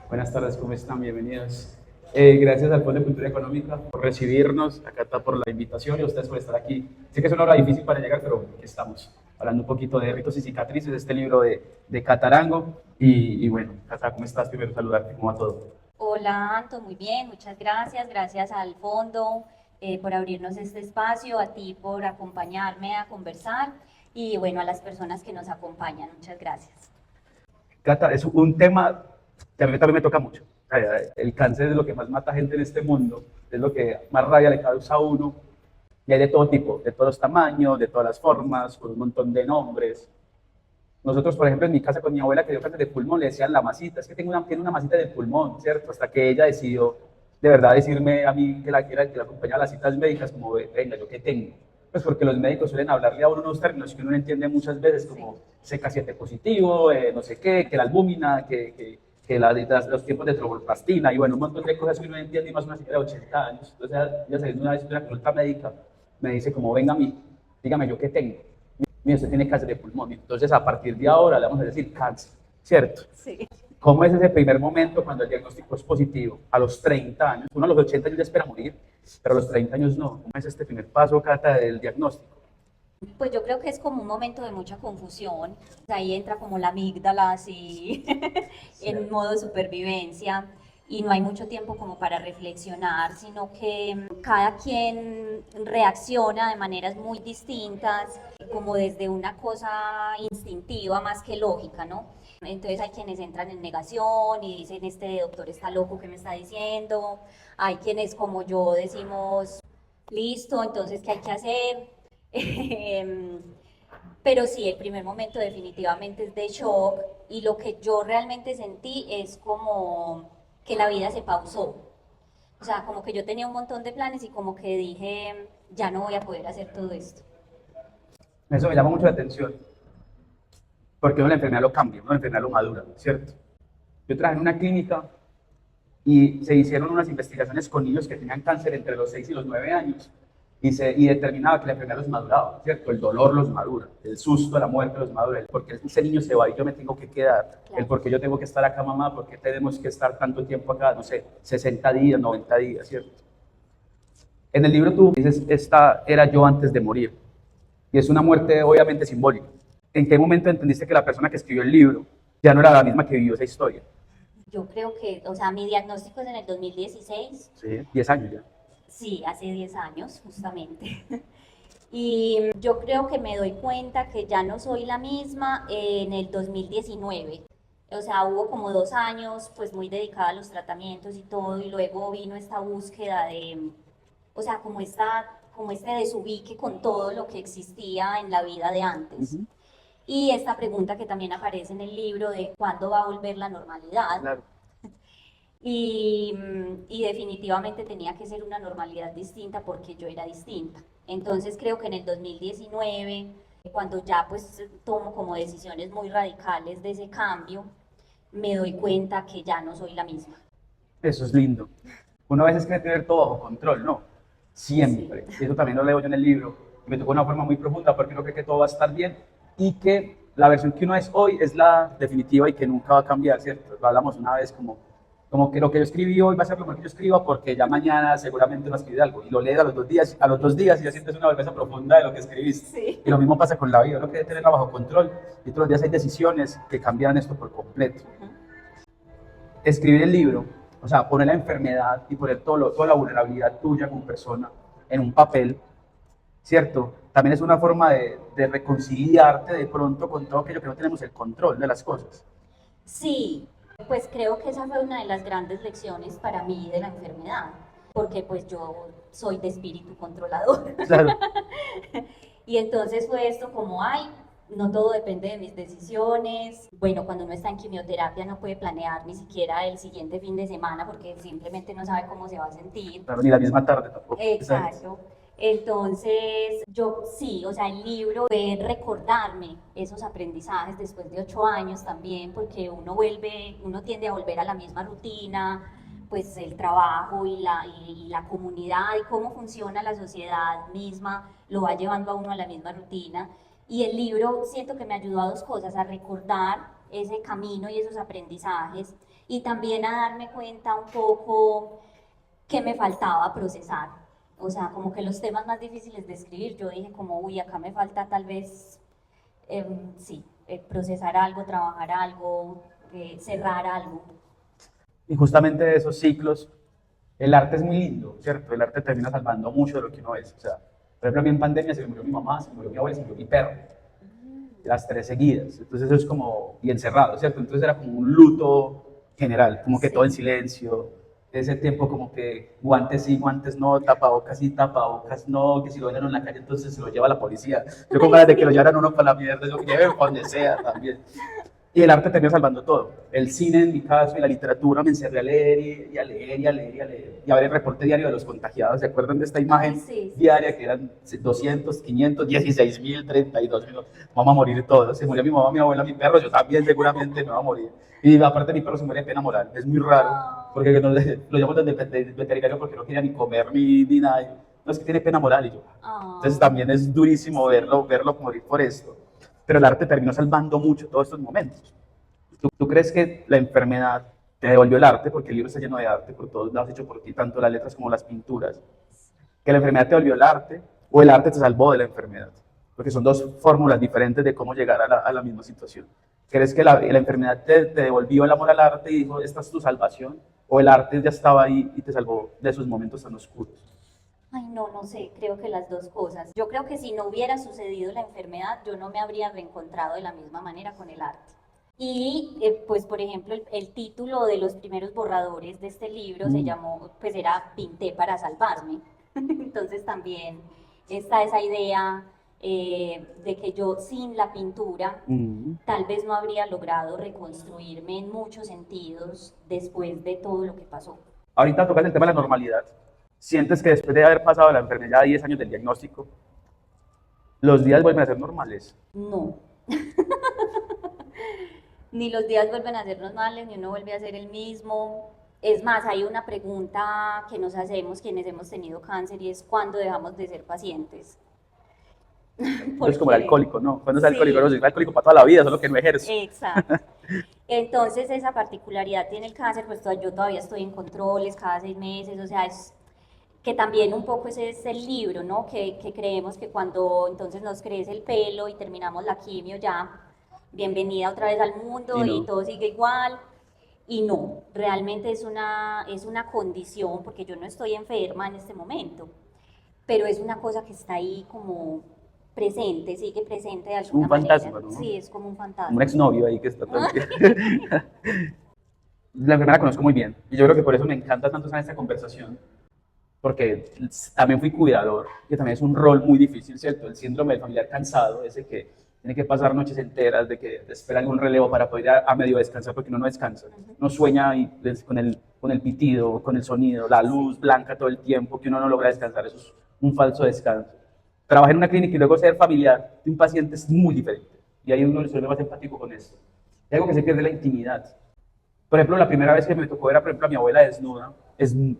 Buenas tardes, ¿cómo están? Bienvenidos. Gracias al Fondo de Cultura Económica por recibirnos, acá está por la invitación y a ustedes por estar aquí. Sé que es una hora difícil para llegar, pero aquí estamos hablando un poquito de ritos y cicatrices, este libro de Catarango. Y bueno, Cata, ¿cómo estás? Primero saludarte, ¿cómo va todo? Hola, Anto, muy bien, muchas gracias. Gracias al fondo por abrirnos este espacio, a ti por acompañarme a conversar y bueno, a las personas que nos acompañan, muchas gracias. Cata, es un tema que a mí también me toca mucho. El cáncer es lo que más mata gente en este mundo, es lo que más rabia le causa a uno. Y hay de todo tipo, de todos los tamaños, de todas las formas, con un montón de nombres. Nosotros, por ejemplo, en mi casa con mi abuela que dio cáncer de pulmón, le decían la masita, es que tiene una masita de pulmón, ¿cierto? Hasta que ella decidió de verdad decirme a mí que la acompañaba a las citas médicas, como, venga, ¿yo qué tengo? Pues porque los médicos suelen hablarle a uno unos términos que uno no entiende muchas veces, Sí. como CK7 positivo, no sé qué, que la albúmina, los tiempos de tromboplastina, y bueno, un montón de cosas que uno no entiende, y más una señora de 80 años. Entonces, ya se una vez en una consulta médica, me dice como, venga a mí, dígame yo qué tengo. Mira, usted tiene cáncer de pulmón. Entonces, a partir de ahora le vamos a decir cáncer, ¿cierto? Sí. ¿Cómo es ese primer momento cuando el diagnóstico es positivo? A los 30 años. Uno a los 80 años ya espera morir, pero a los 30 años no. ¿Cómo es este primer paso, Cata, del diagnóstico? Pues yo creo que es como un momento de mucha confusión. Ahí entra como la amígdala así en modo de supervivencia y no hay mucho tiempo como para reflexionar, sino que cada quien reacciona de maneras muy distintas, como desde una cosa instintiva más que lógica, ¿no? Entonces hay quienes entran en negación y dicen, este doctor está loco, ¿qué me está diciendo? Hay quienes como yo decimos, listo, entonces, ¿qué hay que hacer? Pero sí, el primer momento definitivamente es de shock y lo que yo realmente sentí es como que la vida se pausó. O sea, como que yo tenía un montón de planes y como que dije, ya no voy a poder hacer todo esto. Eso me llama mucho la atención, porque uno la enfermedad lo cambia, uno la enfermedad lo madura, ¿cierto? Yo trabajé en una clínica y se hicieron unas investigaciones con niños que tenían cáncer entre los 6 y los 9 años y determinaba que la enfermedad los maduraba, ¿cierto? El dolor los madura, el susto, la muerte los madura, el por qué ese niño se va y yo me tengo que quedar, el Claro. por qué yo tengo que estar acá, mamá, por qué tenemos que estar tanto tiempo acá, no sé, 60 días, 90 días, ¿cierto? En el libro tú dices, esta era yo antes de morir, y es una muerte obviamente simbólica. ¿En qué momento entendiste que la persona que escribió el libro ya no era la misma que vivió esa historia? Yo creo que, o sea, mi diagnóstico es en el 2016, Sí, 10 años ya. sí, hace 10 años justamente. Y yo creo que me doy cuenta que ya no soy la misma en el 2019. O sea, hubo como 2 años pues muy dedicada a los tratamientos y todo, y luego vino esta búsqueda de, o sea, como este desubique con todo lo que existía en la vida de Uh antes. -huh. Y esta pregunta que también aparece en el libro de cuándo va a volver la normalidad. Claro. Y definitivamente tenía que ser una normalidad distinta porque yo era distinta. Entonces creo que en el 2019, cuando ya pues tomo como decisiones muy radicales de ese cambio, me doy cuenta que ya no soy la misma. Eso es lindo. Uno a veces quiere tener todo bajo control, ¿no? Sí. Siempre. Y eso también lo leo yo en el libro. Y me tocó de una forma muy profunda porque uno cree que todo va a estar bien y que la versión que uno es hoy es la definitiva y que nunca va a cambiar, ¿cierto? Lo hablamos una vez como que lo que yo escribí hoy va a ser lo mejor que yo escriba porque ya mañana seguramente uno escribe algo y lo lees a los 2 días y ya sientes una vergüenza profunda de lo que escribiste. Sí. Y lo mismo pasa con la vida, uno quiere tenerla bajo control y todos los días hay decisiones que cambian esto por completo. Uh-huh. Escribir el libro, o sea, poner la enfermedad y poner toda la vulnerabilidad tuya como persona en un papel, ¿cierto? También es una forma de reconciliarte de pronto con todo aquello que no tenemos el control de las cosas. Sí, pues creo que esa fue una de las grandes lecciones para mí de la enfermedad, porque pues yo soy de espíritu controlador. Claro, Y entonces fue esto como, ay, no todo depende de mis decisiones. Bueno, cuando uno está en quimioterapia no puede planear ni siquiera el siguiente fin de semana porque simplemente no sabe cómo se va a sentir. claro, ni la misma tarde tampoco. Exacto. Exacto. Entonces, yo sí, o sea, el libro de recordarme esos aprendizajes después de 8 años también, porque uno tiende a volver a la misma rutina, pues el trabajo y la comunidad y cómo funciona la sociedad misma lo va llevando a uno a la misma rutina. Y el libro siento que me ayudó a dos cosas, a recordar ese camino y esos aprendizajes y también a darme cuenta un poco que me faltaba procesar. O sea, como que los temas más difíciles de escribir, yo dije como, uy, acá me falta tal vez, sí, procesar algo, trabajar algo, cerrar algo. Y justamente de esos ciclos, el arte es muy lindo, ¿cierto? El arte termina salvando mucho de lo que uno es. O sea, por ejemplo, a mí en pandemia se me murió mi mamá, se me murió mi abuela, se me murió mi perro. Las tres seguidas. Entonces eso es como, y encerrado, ¿cierto? Entonces era como un luto general, como que todo en Sí. silencio. Ese tiempo como que guantes sí, guantes no, tapabocas sí, tapabocas no, que si lo ven en la calle entonces se lo lleva la policía. Yo con Ay, ganas de que lo sí. llevaran uno para la mierda, yo que lleven para donde sea también. Y el arte terminó salvando todo. El cine, en mi caso, y la literatura, me encerré a leer y a leer y a leer y a leer. Y a ver el reporte diario de los contagiados. ¿Se acuerdan de esta Ay, imagen sí, sí, sí, diaria que sí. eran 200, 500, 16.000, 32.000? Vamos a morir todos. Se murió mi mamá, mi abuela, mi perro. Yo también seguramente me voy a morir. Y aparte mi perro se muere de pena moral. Es muy raro. Oh, Porque lo llamo desde el veterinario porque no quería ni comer ni nada. No, es que tiene pena moral. Y yo, entonces oh, también es durísimo sí. verlo morir por esto. Pero el arte terminó salvando mucho todos estos momentos. ¿Tú crees que la enfermedad te devolvió el arte? Porque el libro está lleno de arte por todos lados, hecho por ti, tanto las letras como las pinturas. ¿Que la enfermedad te devolvió el arte o el arte te salvó de la enfermedad? Porque son dos fórmulas diferentes de cómo llegar a la misma situación. ¿Crees que la enfermedad te devolvió el amor al arte y dijo, esta es tu salvación? ¿O el arte ya estaba ahí y te salvó de esos momentos tan oscuros? Ay, no, no sé, creo que las dos cosas. Yo creo que si no hubiera sucedido la enfermedad, yo no me habría reencontrado de la misma manera con el arte. Y pues, por ejemplo, el título de los primeros borradores de este libro se Mm, llamó, pues era Pinté para salvarme. Entonces también está esa idea de que yo sin la pintura mm. tal vez no habría logrado reconstruirme en muchos sentidos después de todo lo que pasó. Ahorita tocas el tema de la normalidad. ¿Sientes que después de haber pasado la enfermedad 10 años del diagnóstico, los días vuelven a ser normales? No, ni los días vuelven a ser normales, ni uno vuelve a ser el mismo. Es más, hay una pregunta que nos hacemos quienes hemos tenido cáncer y es ¿cuándo dejamos de ser pacientes? Es como el Porque alcohólico, ¿no? Cuando es alcohólico, no, sí, soy alcohólico para toda la vida, solo que no ejerzo. exacto. Entonces esa particularidad tiene el cáncer, pues yo todavía estoy en controles cada 6 meses, o sea, es que también un poco ese es el libro, ¿no? Que creemos que cuando entonces nos crece el pelo y terminamos la quimio ya, bienvenida otra vez al Y mundo y no, todo sigue igual. Y no, realmente es una condición, porque yo no estoy enferma en este momento, pero es una cosa que está ahí como presente, sigue presente de es un alguna manera. fantasma, ¿no? Sí, es como un Como un fantasma. exnovio ahí que está todo el tiempo. La enfermera la conozco muy bien y yo creo que por eso me encanta tanto estar en esta conversación, porque también fui cuidador, que también es un rol muy difícil, ¿cierto? El síndrome del familiar cansado, ese que tiene que pasar noches enteras de que espera algún relevo para poder ir a medio descansar porque uno no descansa. No sueña y con el pitido, con el sonido, la luz Sí, blanca todo el tiempo, que uno no logra descansar. Eso es un falso descanso. Trabajar en una clínica y luego ser familiar de un paciente es muy diferente. Y ahí uno se vuelve más empático con esto. Hay algo que se pierde la intimidad. Por ejemplo, la primera vez que me tocó ver, por ejemplo, a mi abuela desnuda,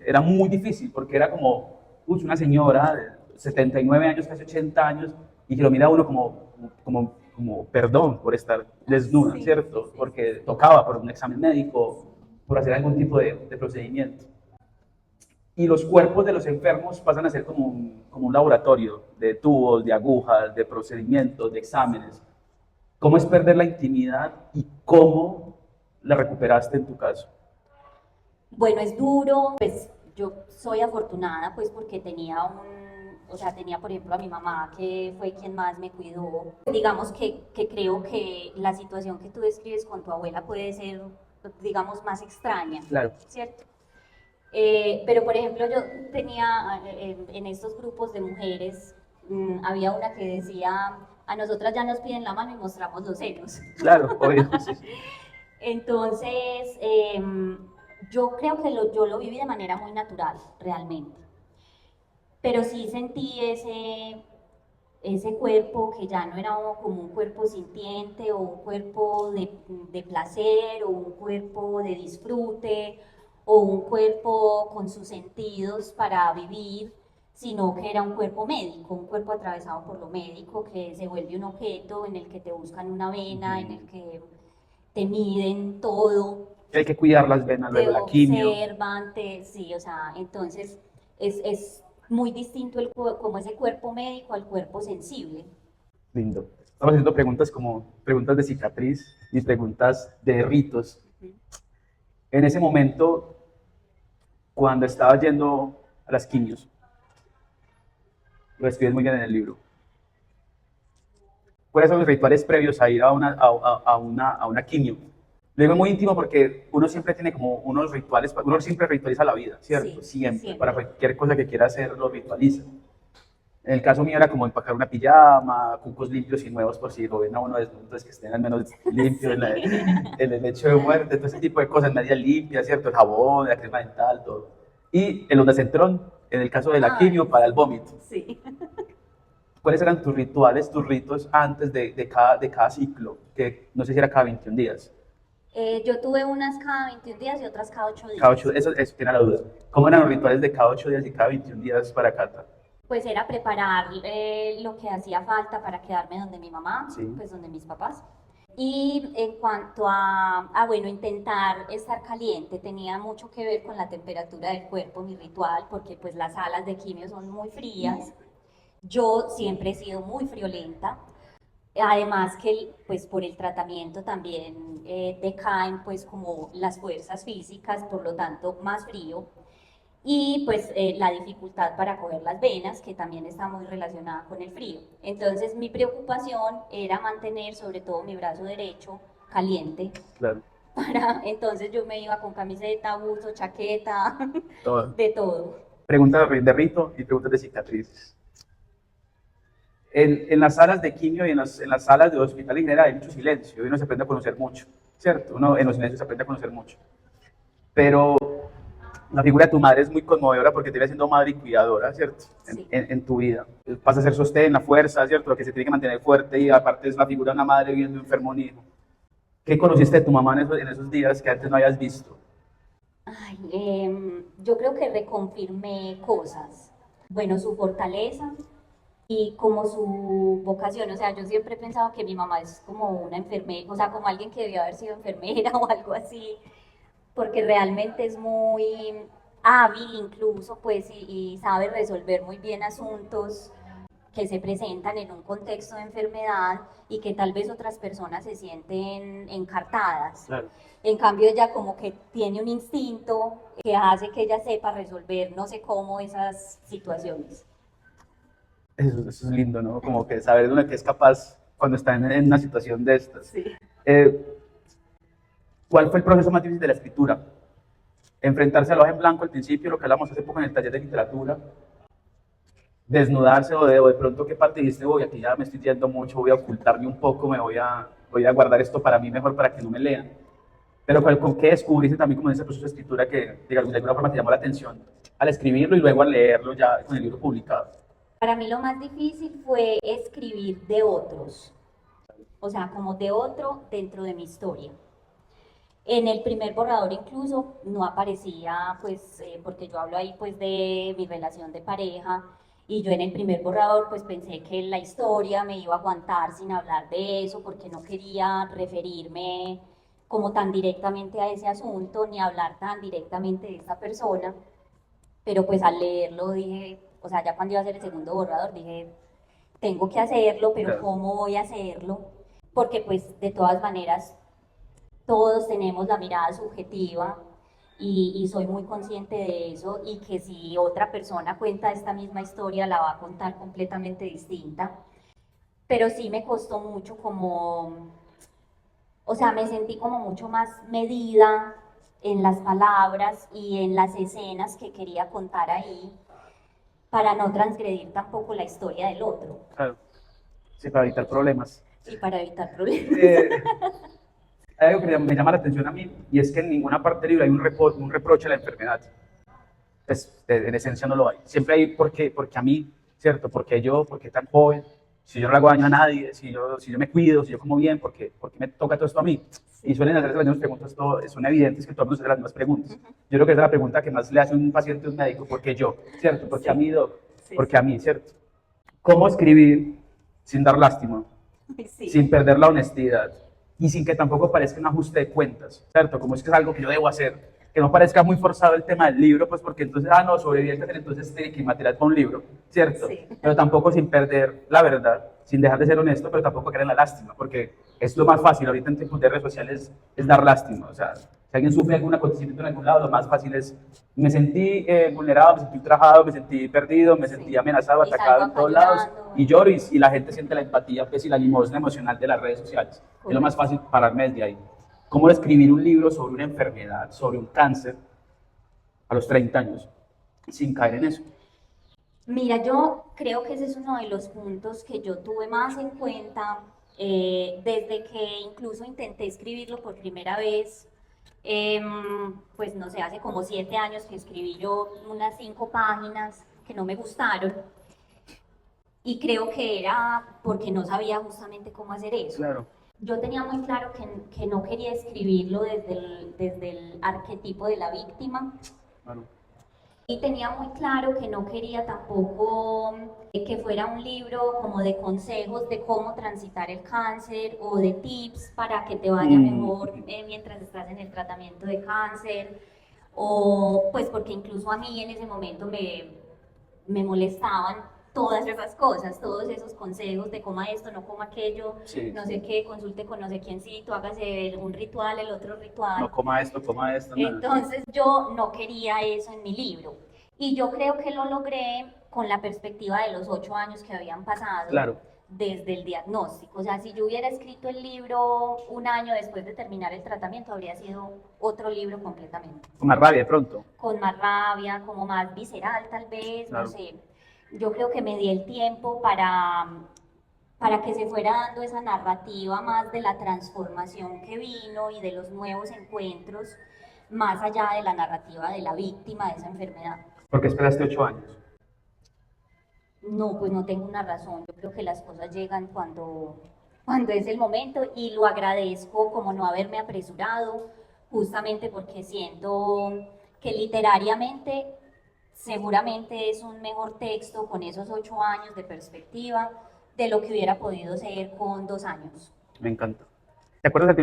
era muy difícil porque era como una señora de 79 años, casi 80 años, y que lo mira a uno como perdón por estar desnuda, sí, sí, ¿cierto? sí, sí, Porque sí. tocaba por un examen médico, por hacer algún tipo de procedimiento. Y los cuerpos de los enfermos pasan a ser como un laboratorio de tubos, de agujas, de procedimientos, de exámenes. ¿Cómo es perder la intimidad y cómo la recuperaste en tu caso? Bueno, es duro, pues yo soy afortunada pues porque tenía o sea, tenía por ejemplo a mi mamá que fue quien más me cuidó. Digamos que creo que la situación que tú describes con tu abuela puede ser, digamos, más extraña, Claro. ¿cierto? Pero por ejemplo yo tenía en estos grupos de mujeres, había una que decía, a nosotras ya nos piden la mano y mostramos los senos. Claro, obvio, sí, sí. Entonces, yo creo que yo lo viví de manera muy natural, realmente. Pero sí sentí ese cuerpo que ya no era como un cuerpo sintiente o un cuerpo de placer o un cuerpo de disfrute o un cuerpo con sus sentidos para vivir, sino que era un cuerpo médico, un cuerpo atravesado por lo médico que se vuelve un objeto en el que te buscan una vena, en el que te miden todo. que hay que cuidar las venas, te luego la quimio. observan, sí, o sea, entonces es muy distinto como ese cuerpo médico al cuerpo sensible. Lindo. Estamos haciendo preguntas como preguntas de cicatriz y preguntas de ritos. En ese momento, cuando estaba yendo a las quimios, lo escribes muy bien en el libro. ¿Cuáles son los rituales previos a ir a una quimio? Lo digo muy íntimo porque uno siempre tiene como unos rituales, uno siempre ritualiza la vida, ¿cierto? Sí, Siempre. Para siempre. cualquier cosa que quiera hacer, lo ritualiza. En el caso mío era como empacar una pijama, cucos limpios y nuevos por si lo ven a uno desnudo, entonces que estén al menos limpios en, en el lecho de muerte, todo ese tipo de cosas, medias limpias, ¿cierto? El jabón, la crema dental, todo. Y el ondacentrón, en el caso de la quimio, Ay, para el vómito. sí. ¿Cuáles eran tus rituales, tus ritos antes de cada ciclo? Que no sé si era cada 21 días. Yo tuve unas cada 21 días y otras cada 8 Cada días. 8, eso tiene la duda. ¿Cómo eran los rituales de cada 8 días y cada 21 días para Cata? Pues era preparar lo que hacía falta para quedarme donde mi mamá, Sí. pues donde mis papás. Y en cuanto bueno, intentar estar caliente, tenía mucho que ver con la temperatura del cuerpo, mi ritual, porque pues las salas de quimio son muy frías. Yo siempre he sido muy friolenta. Además que pues por el tratamiento también decaen pues como las fuerzas físicas, por lo tanto más frío. Y pues la dificultad para coger las venas, que también está muy relacionada con el frío. Entonces mi preocupación era mantener sobre todo mi brazo derecho caliente. Claro. Entonces yo me iba con camiseta, buzo, chaqueta, Todo. de todo. Preguntas de rito y preguntas de cicatrices. En las salas de quimio y en las salas de hospital en general hay mucho silencio y uno se aprende a conocer mucho, ¿cierto? Uno en los silencios se aprende a conocer mucho. Pero la figura de tu madre es muy conmovedora porque te viene siendo madre y cuidadora, ¿cierto? Sí. En tu vida. Pasa a ser sostén, la fuerza, ¿cierto? Lo que se tiene que mantener fuerte y aparte es la figura de una madre viendo enfermo un hijo. ¿Qué conociste de tu mamá en esos días que antes no habías visto? Ay, yo creo que reconfirmé cosas. Bueno, su fortaleza y como su vocación. O sea, yo siempre he pensado que mi mamá es como una enfermera, o sea, como alguien que debió haber sido enfermera o algo así, porque realmente es muy hábil incluso, pues, y sabe resolver muy bien asuntos que se presentan en un contexto de enfermedad y que tal vez otras personas se sienten encartadas. Claro. En cambio, ella como que tiene un instinto que hace que ella sepa resolver, no sé cómo, esas situaciones. Eso es lindo, ¿no? Como que saber de uno que es capaz cuando está en una situación de estas. Sí. ¿Cuál fue el proceso más difícil de la escritura? Enfrentarse al hoja en blanco al principio, lo que hablamos hace poco en el taller de literatura, desnudarse o de pronto qué parte dijiste, voy, aquí ya me estoy yendo mucho, voy a ocultarme un poco, voy a guardar esto para mí mejor para que no me lean. Pero ¿con qué descubriste también como en ese proceso de escritura que de alguna forma te llamó la atención al escribirlo y luego al leerlo ya con el libro publicado? Para mí lo más difícil fue escribir de otros, o sea, como de otro dentro de mi historia. En el primer borrador incluso no aparecía, pues, porque yo hablo ahí pues de mi relación de pareja, y yo en el primer borrador pues pensé que la historia me iba a aguantar sin hablar de eso, porque no quería referirme como tan directamente a ese asunto, ni hablar tan directamente de esta persona, pero pues al leerlo dije, o sea, ya cuando iba a hacer el segundo borrador dije, tengo que hacerlo, pero Claro. ¿cómo voy a hacerlo? Porque pues de todas maneras todos tenemos la mirada subjetiva y soy muy consciente de eso y que si otra persona cuenta esta misma historia la va a contar completamente distinta. Pero sí me costó mucho como, o sea, me sentí como mucho más medida en las palabras y en las escenas que quería contar ahí para no transgredir tampoco la historia del otro Claro. Sí, para evitar problemas. y para evitar problemas. Hay algo que me llama la atención a mí y es que en ninguna parte del libro hay un reproche a la enfermedad. Pues en esencia no lo hay. Siempre hay porque a mí, ¿cierto? Porque yo, porque tan joven, si yo no le hago daño a nadie, si yo me cuido, si yo como bien, porque me toca todo esto a mí. Y suelen hacerse las mismas preguntas, son evidentes que todos nos hacen las mismas preguntas. Yo creo que es la pregunta que más le hace un paciente a un médico, ¿por qué yo? ¿Cierto? ¿Por qué a mí, doc? ¿Por qué a mí? ¿Cierto? ¿Cómo escribir sin dar lástima? Sí. Sin perder la honestidad, y sin que tampoco parezca un ajuste de cuentas, ¿cierto? Como es que es algo que yo debo hacer, que no parezca muy forzado el tema del libro, pues porque entonces, no, sobreviví el cáncer, entonces tiene que ir material para un libro, ¿cierto? Sí. Pero tampoco sin perder la verdad, sin dejar de ser honesto, pero tampoco caer en la lástima, porque es lo más fácil ahorita en tiempos de redes sociales, es dar lástima, o sea, si alguien sufre algún acontecimiento en algún lado, lo más fácil es, me sentí vulnerado, me sentí ultrajado, me sentí perdido, me sentí amenazado, Y atacado salgo en todos acá lados, llorando. y lloro, y la gente siente la empatía, pues, y la limosna emocional de las redes sociales. Es lo más fácil pararme desde ahí. ¿Cómo escribir un libro sobre una enfermedad, sobre un cáncer, a los 30 años, sin caer en eso? Mira, yo creo que ese es uno de los puntos que yo tuve más en cuenta desde que incluso intenté escribirlo por primera vez. Pues no sé, hace como 7 años que escribí yo unas 5 páginas que no me gustaron. Y creo que era porque no sabía justamente cómo hacer eso. Claro. Yo tenía muy claro que no quería escribirlo desde el arquetipo de la víctima. Claro. Y tenía muy claro que no quería tampoco que fuera un libro como de consejos de cómo transitar el cáncer o de tips para que te vaya mejor mientras estás en el tratamiento de cáncer, o pues porque incluso a mí en ese momento me molestaban todas esas cosas, todos esos consejos de coma esto, no coma aquello, Sí, no sé qué, consulte con no sé quiéncito, hágase un ritual, el otro ritual. No coma esto, nada. Entonces yo no quería eso en mi libro. Y yo creo que lo logré con la perspectiva de los 8 años que habían pasado Claro. desde el diagnóstico. O sea, si yo hubiera escrito el libro un año después de terminar el tratamiento, habría sido otro libro completamente. Con más rabia de pronto. Con más rabia, como más visceral tal vez, Claro. no sé. Yo creo que me di el tiempo para que se fuera dando esa narrativa más de la transformación que vino y de los nuevos encuentros, más allá de la narrativa de la víctima de esa enfermedad. ¿Por qué esperaste 8 años? No, pues no tengo una razón. Yo creo que las cosas llegan cuando es el momento, y lo agradezco como no haberme apresurado, justamente porque siento que literariamente seguramente es un mejor texto con esos 8 años de perspectiva de lo que hubiera podido ser con 2 años. Me encanta. ¿Te acuerdas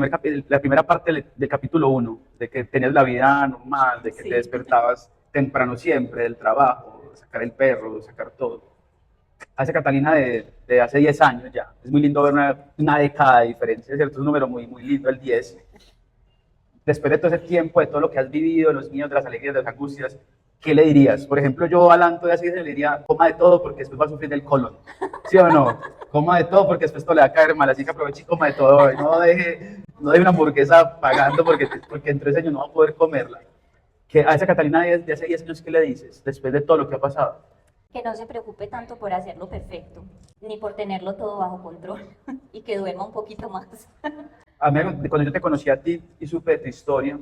la primera parte del capítulo 1? De que tenías la vida normal, de que Sí. te despertabas temprano siempre del trabajo, sacar el perro, sacar todo. A esa Catalina de hace 10 años ya. Es muy lindo ver una década de diferencia, ¿cierto? Es un número muy, muy lindo, el 10. Después de todo ese tiempo, de todo lo que has vivido, de los miedos, de las alegrías, de las angustias, ¿qué le dirías? Por ejemplo, yo a Alan todavía le diría, coma de todo porque después va a sufrir del colon. ¿Sí o no? Coma de todo porque después todo le va a caer mal, así que aproveche y coma de todo. No deje una hamburguesa pagando porque en 3 años no va a poder comerla. Que a esa Catalina de hace 10 años, ¿qué le dices? Después de todo lo que ha pasado. Que no se preocupe tanto por hacerlo perfecto, ni por tenerlo todo bajo control, y que duerma un poquito más. A mí, cuando yo te conocí a ti y supe de tu historia,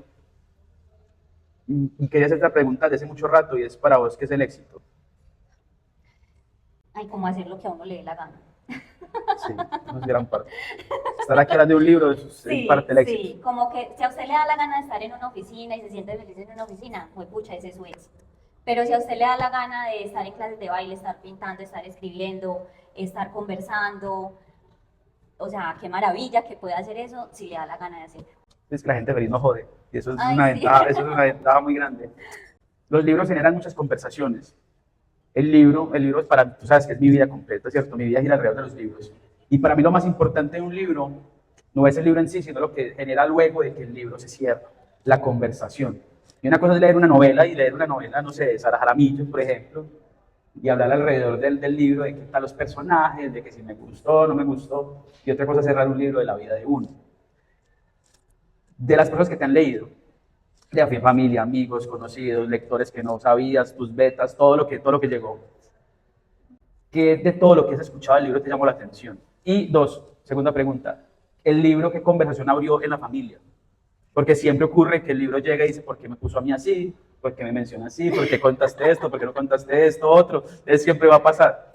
quería hacer esta pregunta desde hace mucho rato, y es para vos, ¿qué es el éxito? Ay, cómo hacer lo que a uno le dé la gana. Sí, eso es gran parte. Estar aquí hablando de un libro es parte del éxito. Sí, como que si a usted le da la gana de estar en una oficina y se siente feliz en una oficina, pues pucha, ese es su éxito. Pero si a usted le da la gana de estar en clases de baile, estar pintando, estar escribiendo, estar conversando, o sea, qué maravilla que pueda hacer eso si le da la gana de hacerlo. Es que la gente feliz no jode, y eso es, Ay, una sí. ventaja, eso es una ventaja muy grande. Los libros generan muchas conversaciones. El libro es para, tú sabes que es mi vida completa, ¿cierto? Mi vida gira alrededor de los libros. Y para mí lo más importante de un libro no es el libro en sí, sino lo que genera luego de que el libro se cierra, la conversación. Y una cosa es leer una novela, no sé, de Sara Jaramillo, por ejemplo, y hablar alrededor del libro, de qué tal los personajes, de que si me gustó, no me gustó. Y otra cosa es cerrar un libro de la vida de uno. De las cosas que te han leído, de familia, amigos, conocidos, lectores que no sabías, tus betas, todo lo que llegó. ¿Qué de todo lo que has escuchado del libro te llamó la atención? Y 2, segunda pregunta, ¿el libro qué conversación abrió en la familia? Porque siempre ocurre que el libro llega y dice, ¿por qué me puso a mí así? ¿Por qué me menciona así? ¿Por qué contaste esto? ¿Por qué no contaste esto? Otro. Entonces siempre va a pasar.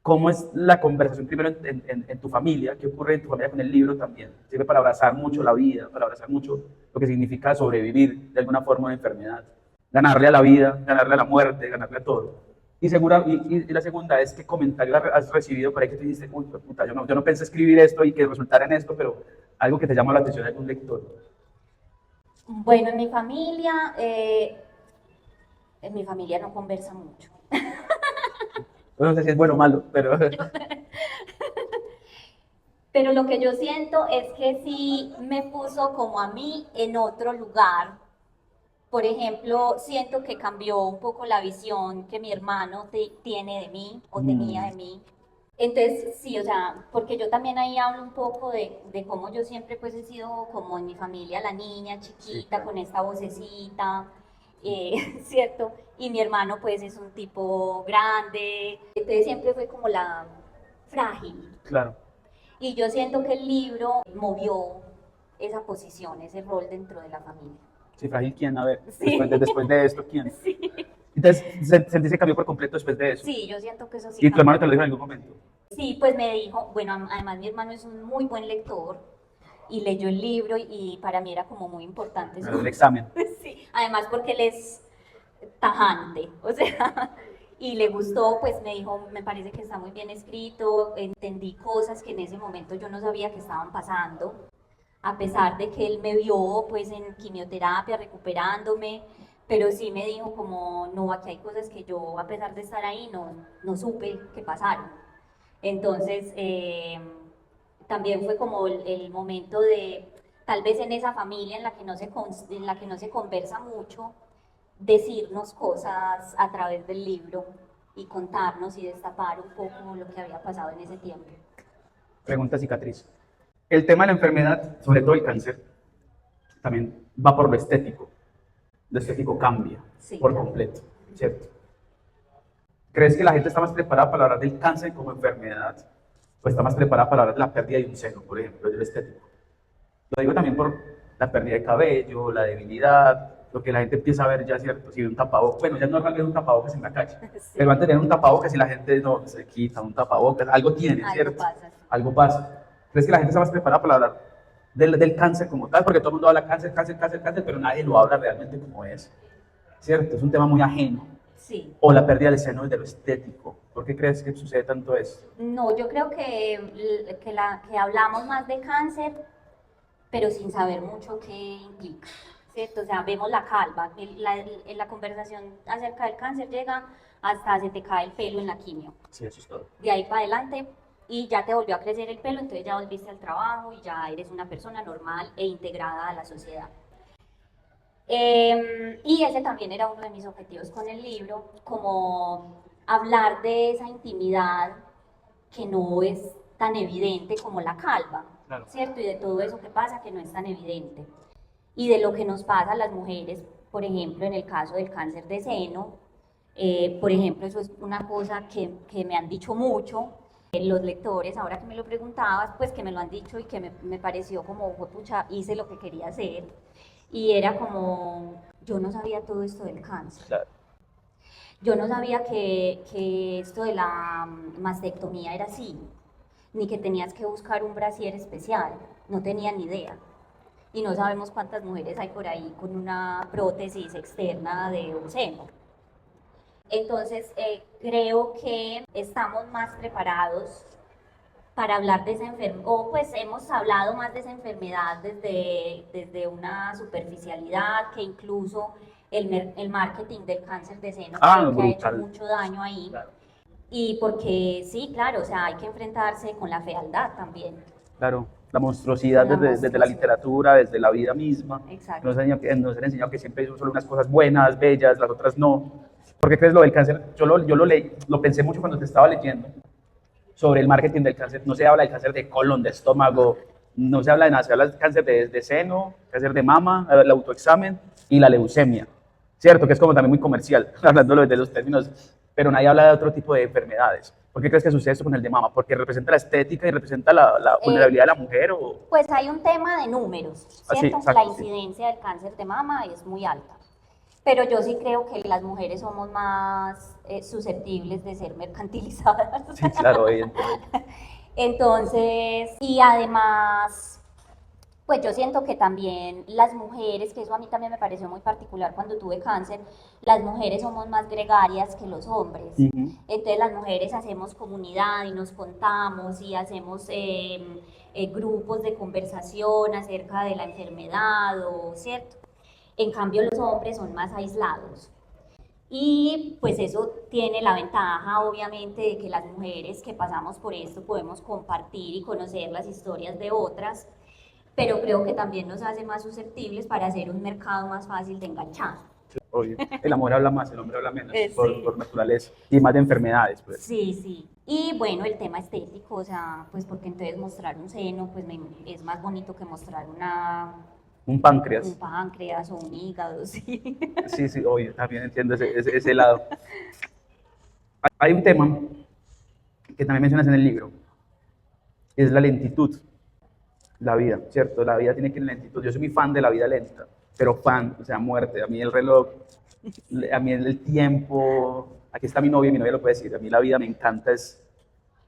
¿Cómo es la conversación primero en tu familia? ¿Qué ocurre en tu familia con el libro también? Sirve para abrazar mucho la vida, para abrazar mucho lo que significa sobrevivir de alguna forma a una enfermedad. Ganarle a la vida, ganarle a la muerte, ganarle a todo. Y la segunda es, ¿qué comentario has recibido por ahí que te dijiste, uy, puta, yo no pensé escribir esto y que resultara en esto, pero Algo que te llama la atención de algún lector. Bueno, en mi familia no conversa mucho. No sé si es bueno o malo, pero Pero lo que yo siento es que sí me puso como a mí en otro lugar. Por ejemplo, siento que cambió un poco la visión que mi hermano tiene de mí o tenía de mí. Entonces, sí, o sea, porque yo también ahí hablo un poco de cómo yo siempre pues he sido como en mi familia la niña chiquita con esta vocecita, ¿cierto? Y mi hermano pues es un tipo grande, entonces siempre fue como la frágil. claro. Y yo siento que el libro movió esa posición, ese rol dentro de la familia. Sí, frágil, ¿quién? A ver, Sí. después de esto, ¿quién? Sí. Entonces, ¿sentiste que cambió por completo después de eso? Sí, yo siento que eso sí ¿Y tu hermano te cambió. lo dijo en algún momento? Sí, pues me dijo, bueno, además mi hermano es un muy buen lector y leyó el libro y para mí era como muy importante En el examen. Sí, además porque él es tajante, o sea, y le gustó, pues me dijo, me parece que está muy bien escrito, entendí cosas que en ese momento yo no sabía que estaban pasando, a pesar de que él me vio pues en quimioterapia recuperándome, pero sí me dijo como, no, aquí hay cosas que yo a pesar de estar ahí no supe que pasaron. Entonces, también fue como el momento de, tal vez en esa familia en la que no se conversa mucho, decirnos cosas a través del libro y contarnos y destapar un poco lo que había pasado en ese tiempo. Pregunta cicatriz. El tema de la enfermedad, sobre todo el cáncer, también va por lo estético. Lo estético cambia Sí, por claro. completo, ¿cierto? ¿Crees que la gente está más preparada para hablar del cáncer como enfermedad? ¿O está más preparada para hablar de la pérdida de un seno, por ejemplo, de lo estético? Lo digo también por la pérdida de cabello, la debilidad, lo que la gente empieza a ver ya, ¿cierto? Si ve un tapabocas, bueno, ya es normal ver un tapabocas en la calle, Sí. pero antes de ver un tapabocas, si la gente no se quita un tapabocas, algo tiene, Algo ¿cierto? pasa. Algo pasa. ¿Crees que la gente está más preparada para hablar del cáncer como tal? Porque todo el mundo habla cáncer, cáncer, cáncer, cáncer, pero nadie lo habla realmente como es, ¿cierto? Es un tema muy ajeno. Sí. O la pérdida del seno de lo estético. ¿Por qué crees que sucede tanto esto? No, yo creo que hablamos más de cáncer, pero sin saber mucho qué implica, ¿cierto? O sea, vemos la calva, en la conversación acerca del cáncer llega hasta se te cae el pelo en la quimio. Sí, eso es todo. De ahí para adelante y ya te volvió a crecer el pelo, entonces ya volviste al trabajo y ya eres una persona normal e integrada a la sociedad. Y ese también era uno de mis objetivos con el libro, como hablar de esa intimidad que no es tan evidente como la calva, Claro. ¿cierto? Y de todo eso que pasa que no es tan evidente. Y de lo que nos pasa a las mujeres, por ejemplo, en el caso del cáncer de seno, por ejemplo, eso es una cosa que me han dicho mucho. Los lectores, ahora que me lo preguntabas, pues que me lo han dicho y que me pareció como, pucha, hice lo que quería hacer. Y era como, yo no sabía todo esto del cáncer. Claro. Yo no sabía que esto de la mastectomía era así, ni que tenías que buscar un brasier especial, no tenía ni idea. Y no sabemos cuántas mujeres hay por ahí con una prótesis externa de un seno. Entonces, creo que estamos más preparados para hablar de esa enfermedad, o pues hemos hablado más de esa enfermedad desde una superficialidad, que incluso el marketing del cáncer de seno creo que ha hecho brutal. mucho daño ahí. Claro. Y porque sí, claro, o sea, hay que enfrentarse con la fealdad también. Claro, la monstruosidad La desde la monstruosidad. literatura, desde la vida misma. Exacto. Nos han enseñado que siempre son solo unas cosas buenas, bellas, las otras no. ¿Por qué crees lo del cáncer? Yo lo leí, lo pensé mucho cuando te estaba leyendo sobre el marketing del cáncer. No se habla del cáncer de colon, de estómago, no se habla de nada, se habla del cáncer de seno, cáncer de mama, el autoexamen y la leucemia. Cierto, que es como también muy comercial, hablando de los términos, pero nadie habla de otro tipo de enfermedades. ¿Por qué crees que sucede esto con el de mama? ¿Porque representa la estética y representa la vulnerabilidad de la mujer? ¿O? Pues hay un tema de números, Ah, sí, ¿cierto? exacto, La incidencia del cáncer de mama es muy alta. Pero yo sí creo que las mujeres somos más susceptibles de ser mercantilizadas. Sí, claro, evidentemente. Entonces, y además, pues yo siento que también las mujeres, que eso a mí también me pareció muy particular cuando tuve cáncer, las mujeres somos más gregarias que los hombres. Entonces las mujeres hacemos comunidad y nos contamos y hacemos grupos de conversación acerca de la enfermedad, o, ¿cierto? En cambio, los hombres son más aislados. Y pues eso tiene la ventaja, obviamente, de que las mujeres que pasamos por esto podemos compartir y conocer las historias de otras, pero creo que también nos hace más susceptibles para hacer un mercado más fácil de enganchar. Obvio. El amor habla más, el hombre habla menos, Sí. por naturaleza. Y más de enfermedades, pues. Sí, sí. Y bueno, el tema estético, o sea, pues porque entonces mostrar un seno pues es más bonito que mostrar Un páncreas. un páncreas o un hígado, sí. Sí, sí, obvio, también entiendo ese lado. Hay un tema que también mencionas en el libro, es la lentitud, la vida, ¿cierto? La vida tiene que ir en lentitud. Yo soy muy fan de la vida lenta, pero fan, o sea, muerte. A mí el reloj, a mí el tiempo, aquí está mi novia lo puede decir, a mí la vida me encanta, o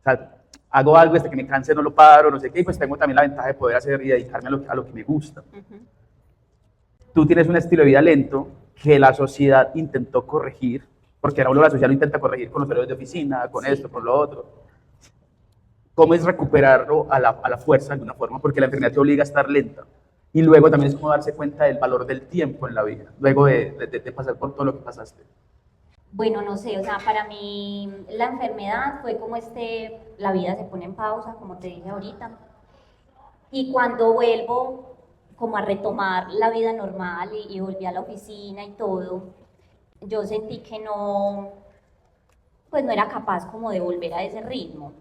sea, hago algo hasta que me canse, no lo paro, no sé qué, y pues tengo también la ventaja de poder hacer y dedicarme a lo que me gusta. Tú tienes un estilo de vida lento que la sociedad intentó corregir, porque ahora la sociedad lo intenta corregir con los horarios de oficina, con esto, con lo otro. ¿Cómo es recuperarlo a la fuerza de alguna forma? Porque la enfermedad te obliga a estar lenta. Y luego también es como darse cuenta del valor del tiempo en la vida, luego de pasar por todo lo que pasaste. Bueno, no sé, o sea, para mí la enfermedad fue como la vida se pone en pausa, como te dije ahorita, y cuando vuelvo como a retomar la vida normal y volví a la oficina y todo, yo sentí que no, pues no era capaz como de volver a ese ritmo,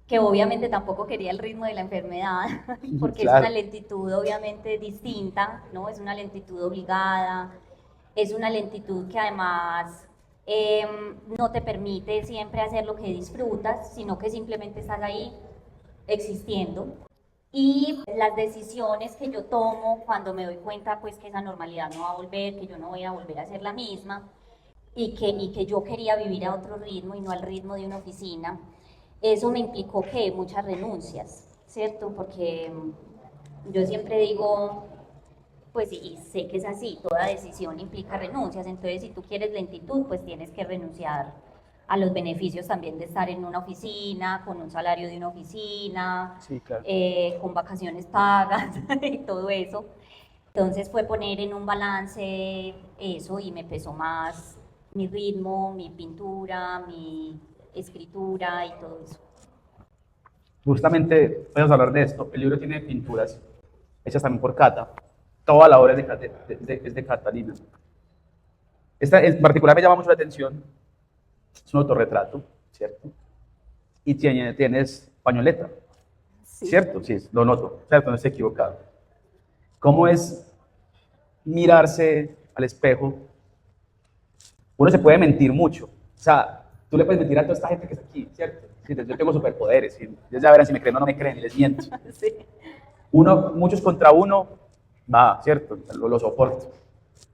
que obviamente tampoco quería el ritmo de la enfermedad, porque Claro. es una lentitud obviamente distinta, ¿no? Es una lentitud obligada, es una lentitud que además no te permite siempre hacer lo que disfrutas, sino que simplemente estás ahí existiendo. Y las decisiones que yo tomo cuando me doy cuenta pues que esa normalidad no va a volver, que yo no voy a volver a ser la misma y que yo quería vivir a otro ritmo y no al ritmo de una oficina, eso me implicó que muchas renuncias, ¿cierto? Porque yo siempre digo, pues y sé que es así, toda decisión implica renuncias, entonces si tú quieres lentitud, pues tienes que renunciar a los beneficios también de estar en una oficina, con un salario de una oficina, Sí, claro. con vacaciones pagas y todo eso. Entonces fue poner en un balance eso y me pesó más mi ritmo, mi pintura, mi escritura y todo eso. Justamente, podemos hablar de esto. El libro tiene pinturas hechas también por Cata. Toda la obra es de Catalina. Esta en particular me llama mucho la atención. Es un autorretrato, ¿cierto? Y tienes pañoleta, Sí. ¿cierto? Sí, lo noto, ¿cierto? No estoy equivocado. ¿Cómo es mirarse al espejo? Uno se puede mentir mucho. O sea, tú le puedes mentir a toda esta gente que está aquí, ¿cierto? Yo tengo superpoderes. Y ya verán si me creen o no me creen, y les miento. Sí. Muchos contra uno, va, ¿cierto? Lo soporto.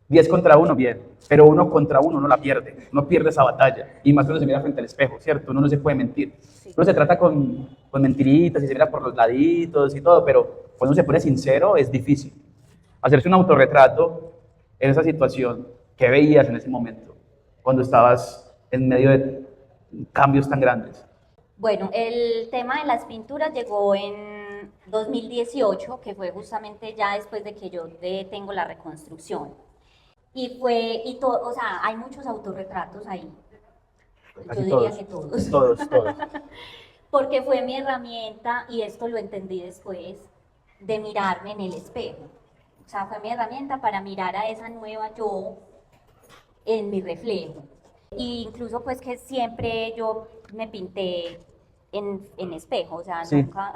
10 contra 1, bien. Pero 1 contra 1 no la pierde. Uno pierde esa batalla. Y más que uno se mira frente al espejo, ¿cierto? Uno no se puede mentir. Sí. Uno se trata con mentiritas y se mira por los laditos y todo, pero cuando uno se pone sincero es difícil. Hacerse un autorretrato en esa situación, ¿qué veías en ese momento? Cuando estabas en medio de cambios tan grandes. Bueno, el tema de las pinturas llegó en 2018, que fue justamente ya después de que yo tengo la reconstrucción. O sea, hay muchos autorretratos ahí. Casi Yo diría todos. que todos. Todos. Porque fue mi herramienta, y esto lo entendí después, de mirarme en el espejo. O sea, fue mi herramienta para mirar a esa nueva yo en mi reflejo. E incluso pues que siempre yo me pinté en espejo, o sea, Sí. nunca,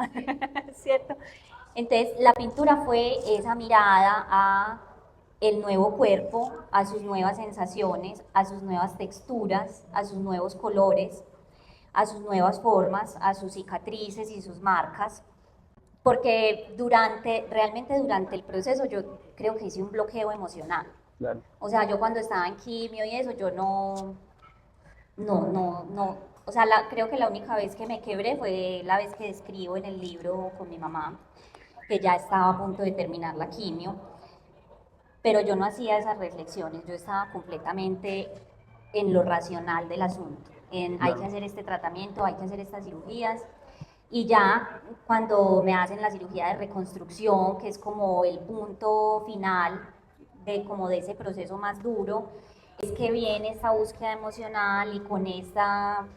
¿cierto? Entonces la pintura fue esa mirada a el nuevo cuerpo, a sus nuevas sensaciones, a sus nuevas texturas, a sus nuevos colores, a sus nuevas formas, a sus cicatrices y sus marcas, porque realmente durante el proceso yo creo que hice un bloqueo emocional. Claro. O sea, yo cuando estaba en quimio y eso, yo no, o sea, creo que la única vez que me quebré fue la vez que describo en el libro con mi mamá, que ya estaba a punto de terminar la quimio, pero yo no hacía esas reflexiones, yo estaba completamente en lo racional del asunto, hay que hacer este tratamiento, hay que hacer estas cirugías, Y ya cuando me hacen la cirugía de reconstrucción, que es como el punto final como de ese proceso más duro, es que viene esta búsqueda emocional y con esta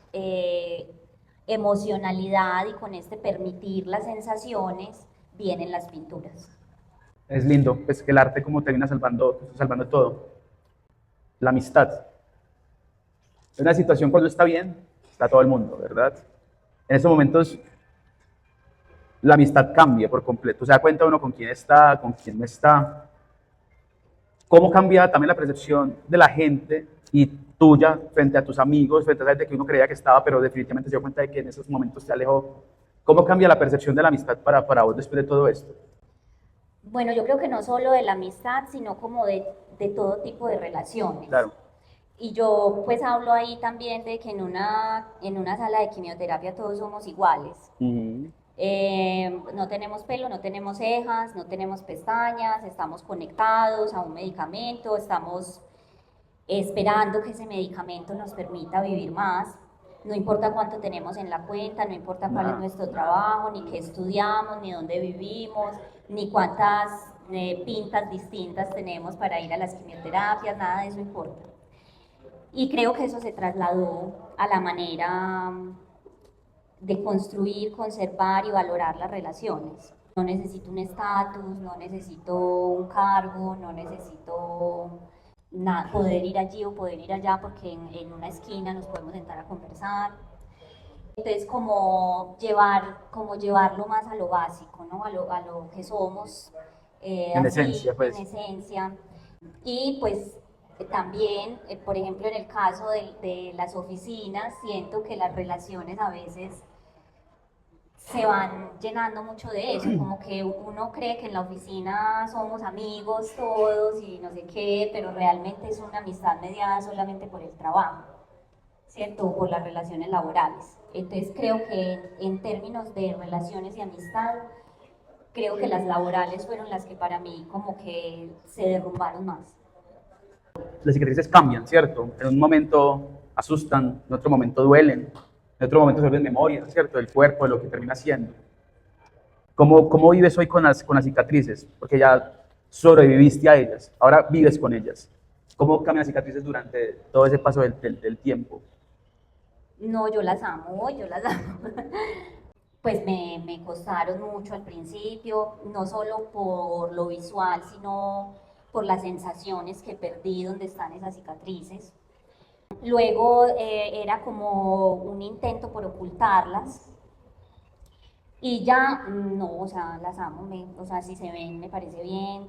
emocionalidad y con este permitir las sensaciones, vienen las pinturas. Es lindo, pues que el arte como termina salvando todo. La amistad. En una situación cuando está bien, está todo el mundo, ¿verdad? En esos momentos la amistad cambia por completo. Se da cuenta uno con quién está, con quién no está. Cómo cambia también la percepción de la gente y tuya frente a tus amigos, frente a la gente que uno creía que estaba, pero definitivamente se dio cuenta de que en esos momentos se alejó. ¿Cómo cambia la percepción de la amistad para vos después de todo esto? Bueno, yo creo que no solo de la amistad, sino como de todo tipo de relaciones. Claro. Y yo pues hablo ahí también de que en una sala de quimioterapia todos somos iguales. No tenemos pelo, no tenemos cejas, no tenemos pestañas, estamos conectados a un medicamento, estamos esperando que ese medicamento nos permita vivir más. No importa cuánto tenemos en la cuenta, no importa cuál es nuestro trabajo, ni qué estudiamos, ni dónde vivimos, ni cuántas pintas distintas tenemos para ir a las quimioterapias, nada de eso importa. Y creo que eso se trasladó a la manera de construir, conservar y valorar las relaciones. No necesito un estatus, no necesito un cargo, no necesito poder ir allí o poder ir allá porque en una esquina nos podemos sentar a conversar. Entonces, como llevarlo más a lo básico, ¿no? a lo que somos, en así, esencia, pues. En esencia. Y pues también, por ejemplo, en el caso de las oficinas, siento que las relaciones a veces se van llenando mucho de eso, como que uno cree que en la oficina somos amigos todos y no sé qué, pero realmente es una amistad mediada solamente por el trabajo, ¿cierto? O por las relaciones laborales. Entonces creo que en términos de relaciones y amistad, creo que las laborales fueron las que para mí como que se derrumbaron más. Las cicatrices cambian, ¿cierto? En un momento asustan, en otro momento duelen, en otro momento se vuelven memoria, ¿cierto? Del cuerpo, de lo que termina siendo. ¿Cómo vives hoy con las cicatrices? Porque ya sobreviviste a ellas, ahora vives con ellas. ¿Cómo cambian las cicatrices durante todo ese paso del tiempo? No, yo las amo, yo las amo. Pues me costaron mucho al principio, no solo por lo visual, sino por las sensaciones que perdí donde están esas cicatrices. Luego era como un intento por ocultarlas y ya no, o sea, las amo, o sea, si se ven me parece bien,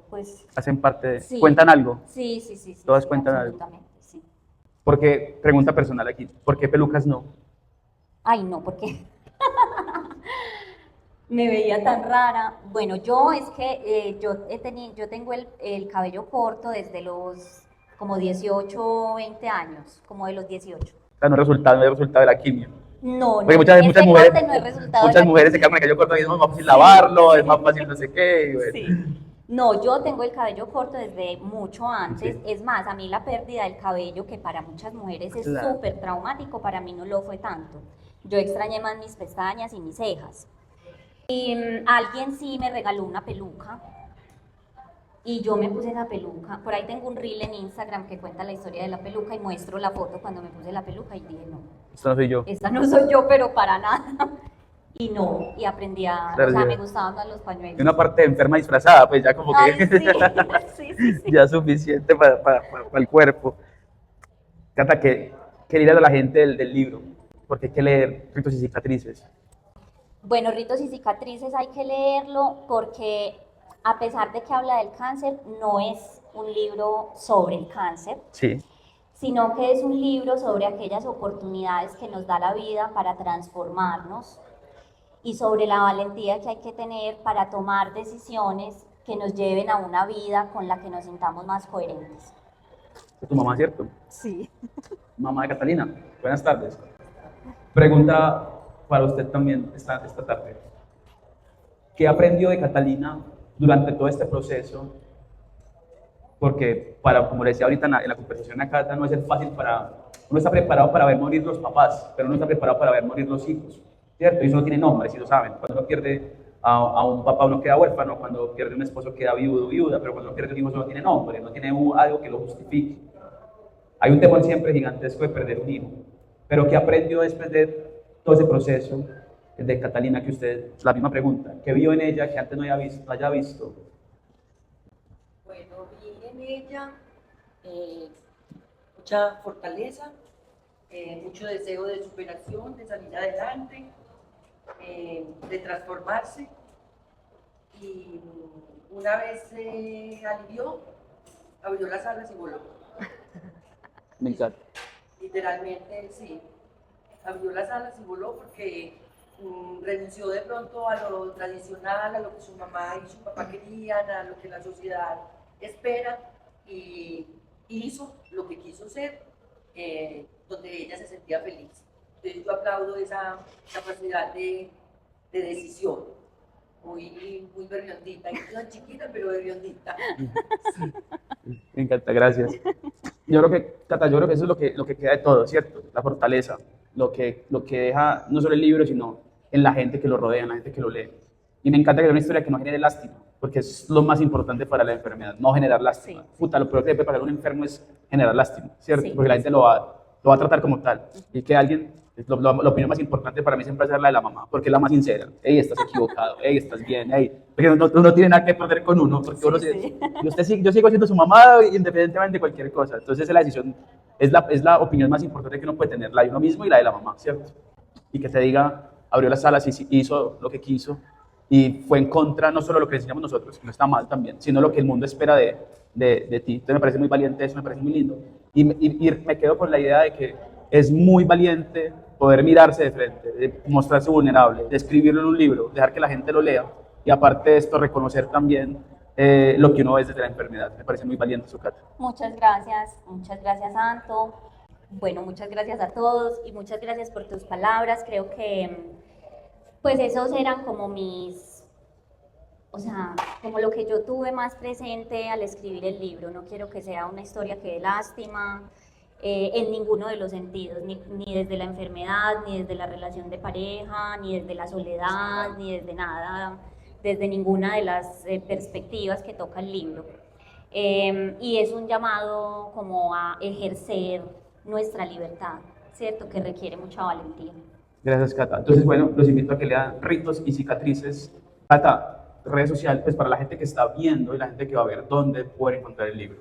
pues... Hacen parte de... Sí. ¿Cuentan algo? Sí, sí, sí. Todas sí, cuentan algo. absolutamente, sí. Porque, pregunta personal aquí, ¿por qué pelucas no? Ay, no, porque me veía tan rara. Bueno, yo es que yo tengo el cabello corto desde los como 18, 20 años, como de los 18. O sea, no es resultado de la quimio. No, Porque no, muchas este mujeres, corte no es resultado muchas de la mujeres se quedan con el cabello corto y es más fácil lavarlo, es más fácil no sé qué. Bueno. Sí. No, yo tengo el cabello corto desde mucho antes. Sí. Es más, a mí la pérdida del cabello, que para muchas mujeres es Claro. súper traumático, para mí no lo fue tanto. Yo extrañé más mis pestañas y mis cejas. Y alguien sí me regaló una peluca y yo me puse esa peluca. Por ahí tengo un reel en Instagram que cuenta la historia de la peluca y muestro la foto cuando me puse la peluca y dije, no, Esto no soy yo. esta no soy yo, pero para nada. Y no, y aprendí Claro, o sea, sí. me gustaban más los pañuelos. Y una parte de enferma disfrazada, pues ya como que Ay, sí, sí. ya es suficiente para el cuerpo. Cata, ¿qué dirías a la gente del libro? Porque hay que leer Ritos y Cicatrices. Bueno, Ritos y Cicatrices hay que leerlo porque a pesar de que habla del cáncer, no es un libro sobre el cáncer, Sí. sino que es un libro sobre aquellas oportunidades que nos da la vida para transformarnos y sobre la valentía que hay que tener para tomar decisiones que nos lleven a una vida con la que nos sintamos más coherentes. Es tu mamá, ¿cierto? Sí. Mamá de Catalina. Buenas tardes. Pregunta para usted también esta tarde. ¿Qué aprendió de Catalina durante todo este proceso? Porque, como le decía ahorita en la conversación a Cata, no es fácil uno está preparado para ver morir los papás, pero no está preparado para ver morir los hijos. ¿cierto? Y eso no tiene nombre, si lo saben. Cuando uno pierde a un papá uno queda huérfano, cuando pierde un esposo queda viudo, viuda, pero cuando uno pierde un hijo eso no tiene nombre, no tiene algo que lo justifique. Hay un temor siempre gigantesco de perder un hijo, pero ¿qué aprendió después de todo ese proceso de Catalina que usted, la misma pregunta, ¿qué vio en ella que antes no haya visto? Bueno, vi en ella mucha fortaleza, mucho deseo de superación, de salir adelante, de transformarse. Y una vez se alivió, abrió las alas y voló. Me encanta. Literalmente, sí. Abrió las alas y voló porque renunció de pronto a lo tradicional, a lo que su mamá y su papá querían, a lo que la sociedad espera, y hizo lo que quiso ser, donde ella se sentía feliz. Entonces yo aplaudo esa capacidad de decisión, muy berriondita, no chiquita, pero berriondita. Me encanta, gracias. Yo creo que, Tata, yo creo que eso es lo que queda de todo, ¿cierto? La fortaleza, lo que deja no solo el libro, sino en la gente que lo rodea, en la gente que lo lee. Y me encanta que sea una historia que no genere lástima, porque es lo más importante para la enfermedad, no generar lástima. Sí. Puta, lo peor que le puede pasar a un enfermo es generar lástima, ¿cierto? Sí. Porque la gente lo va a tratar como tal. Y que alguien, la opinión más importante para mí siempre es la de la mamá, porque es la más sincera. Ey, estás equivocado, ey, estás bien, ey. Porque uno tiene nada que perder con uno, porque Sí, uno sí. yo sigo siendo su mamá independientemente de cualquier cosa. Entonces la decisión es la opinión más importante que uno puede tener, la de uno mismo y la de la mamá, ¿cierto? Y que te diga, abrió las alas y hizo lo que quiso y fue en contra no solo de lo que enseñamos nosotros, que no está mal también, sino lo que el mundo espera de ti. Entonces me parece muy valiente eso, me parece muy lindo. Y me quedo con la idea de que es muy valiente poder mirarse de frente, de mostrarse vulnerable, de escribirlo en un libro, dejar que la gente lo lea y aparte de esto reconocer también lo que uno es desde la enfermedad. Me parece muy valiente su Cata. Muchas gracias Anto. Bueno, muchas gracias a todos y muchas gracias por tus palabras. Creo que pues esos eran como o sea, como lo que yo tuve más presente al escribir el libro. No quiero que sea una historia que dé lástima en ninguno de los sentidos, ni desde la enfermedad, ni desde la relación de pareja, ni desde la soledad, ni desde nada, desde ninguna de las perspectivas que toca el libro. Y es un llamado como a ejercer nuestra libertad, ¿cierto? Que requiere mucha valentía. Gracias, Cata. Entonces, bueno, los invito a que lean Ritos y Cicatrices. Cata, redes sociales, pues para la gente que está viendo y la gente que va a ver, ¿dónde pueden encontrar el libro?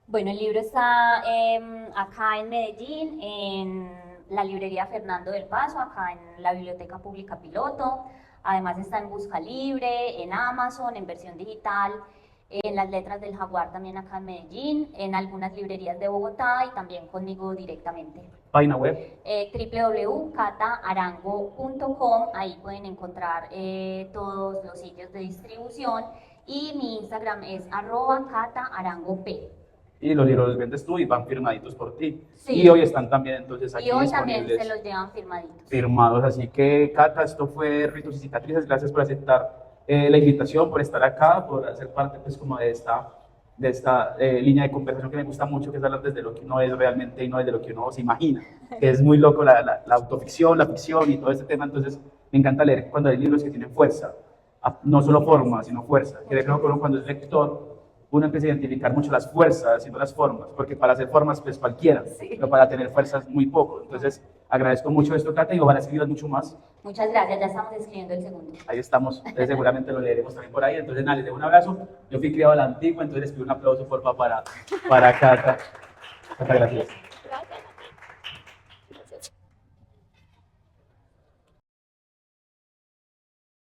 Bueno, el libro está acá en Medellín, en la librería Fernando del Paso, acá en la Biblioteca Pública Piloto. Además está en Busca Libre, en Amazon, en versión digital, en las Letras del Jaguar también acá en Medellín, en algunas librerías de Bogotá y también conmigo directamente. Página web. www.cataarango.com, ahí pueden encontrar todos los sitios de distribución y mi Instagram es @cataarangop. Y los libros los vendes tú y van firmaditos por ti. Sí. Y hoy están también entonces aquí Y hoy también disponibles. se los llevan firmaditos. Firmados. Así que, Cata, esto fue Ritos y Cicatrices. Gracias por aceptar la invitación, por estar acá, por hacer parte pues como de esta línea de conversación que me gusta mucho, que es hablar desde lo que uno es realmente y no desde lo que uno se imagina. Que es muy loco la autoficción, la ficción y todo este tema. Entonces, me encanta leer cuando hay libros que tienen fuerza. No solo forma, sino fuerza. Que creo que uno cuando es lector, uno empieza a identificar mucho las fuerzas y no las formas, porque para hacer formas pues cualquiera, Sí. pero para tener fuerzas muy poco. Entonces agradezco mucho esto, Cata, y ojalá escribas mucho más. Muchas gracias, ya estamos escribiendo el segundo. Ahí estamos, entonces seguramente lo leeremos también por ahí. Entonces nada, les dejo un abrazo. Yo fui criado a la antigua, entonces les pido un aplauso porfa para Cata. Cata, gracias.